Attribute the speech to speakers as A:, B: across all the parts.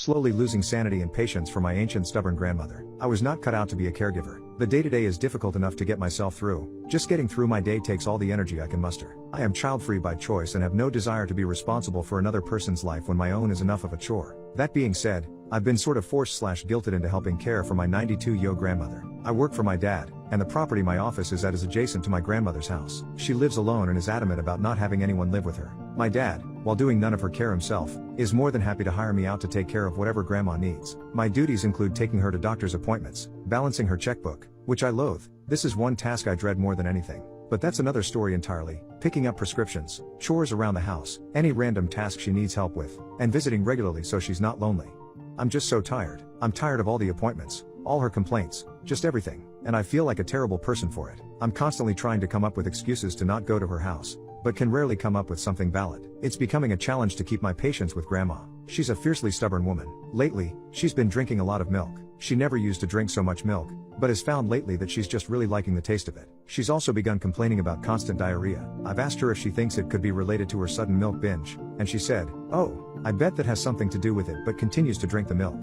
A: slowly losing sanity and patience for my ancient stubborn grandmother. I was not cut out to be a caregiver. The day-to-day is difficult enough to get myself through. Just getting through my day takes all the energy I can muster. I am child-free by choice and have no desire to be responsible for another person's life when my own is enough of a chore. That being said, I've been sort of forced/guilted into helping care for my 92-year-old grandmother. I work for my dad, and the property my office is at is adjacent to my grandmother's house. She lives alone and is adamant about not having anyone live with her. My dad, while doing none of her care himself, is more than happy to hire me out to take care of whatever grandma needs. My duties include taking her to doctor's appointments, balancing her checkbook, which I loathe. This is one task I dread more than anything. But that's another story entirely. Picking up prescriptions, chores around the house, any random task she needs help with, and visiting regularly so she's not lonely. I'm just so tired. I'm tired of all the appointments, all her complaints, just everything, and I feel like a terrible person for it. I'm constantly trying to come up with excuses to not go to her house, but can rarely come up with something valid. It's becoming a challenge to keep my patience with grandma. She's a fiercely stubborn woman. Lately, she's been drinking a lot of milk. She never used to drink so much milk, but has found lately that she's just really liking the taste of it. She's also begun complaining about constant diarrhea. I've asked her if she thinks it could be related to her sudden milk binge, and she said, "Oh, I bet that has something to do with it," but continues to drink the milk.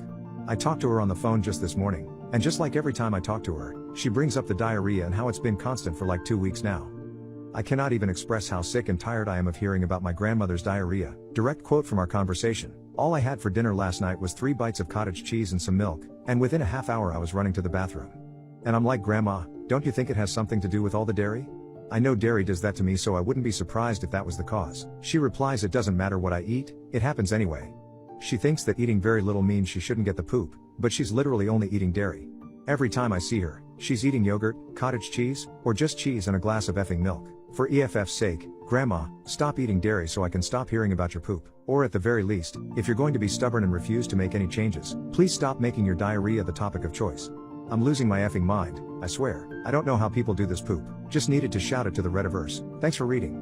A: I talked to her on the phone just this morning, and just like every time I talk to her, she brings up the diarrhea and how it's been constant for like 2 weeks now. I cannot even express how sick and tired I am of hearing about my grandmother's diarrhea. Direct quote from our conversation: "All I had for dinner last night was 3 bites of cottage cheese and some milk, and within a half hour I was running to the bathroom." And I'm like, "Grandma, don't you think it has something to do with all the dairy? I know dairy does that to me, so I wouldn't be surprised if that was the cause." She replies, "It doesn't matter what I eat, it happens anyway." She thinks that eating very little means she shouldn't get the poop, but she's literally only eating dairy. Every time I see her, she's eating yogurt, cottage cheese, or just cheese and a glass of effing milk. For EFF's sake, Grandma, stop eating dairy so I can stop hearing about your poop. Or at the very least, if you're going to be stubborn and refuse to make any changes, please stop making your diarrhea the topic of choice. I'm losing my effing mind, I swear. I don't know how people do this poop. Just needed to shout it to the Rediverse. Thanks for reading.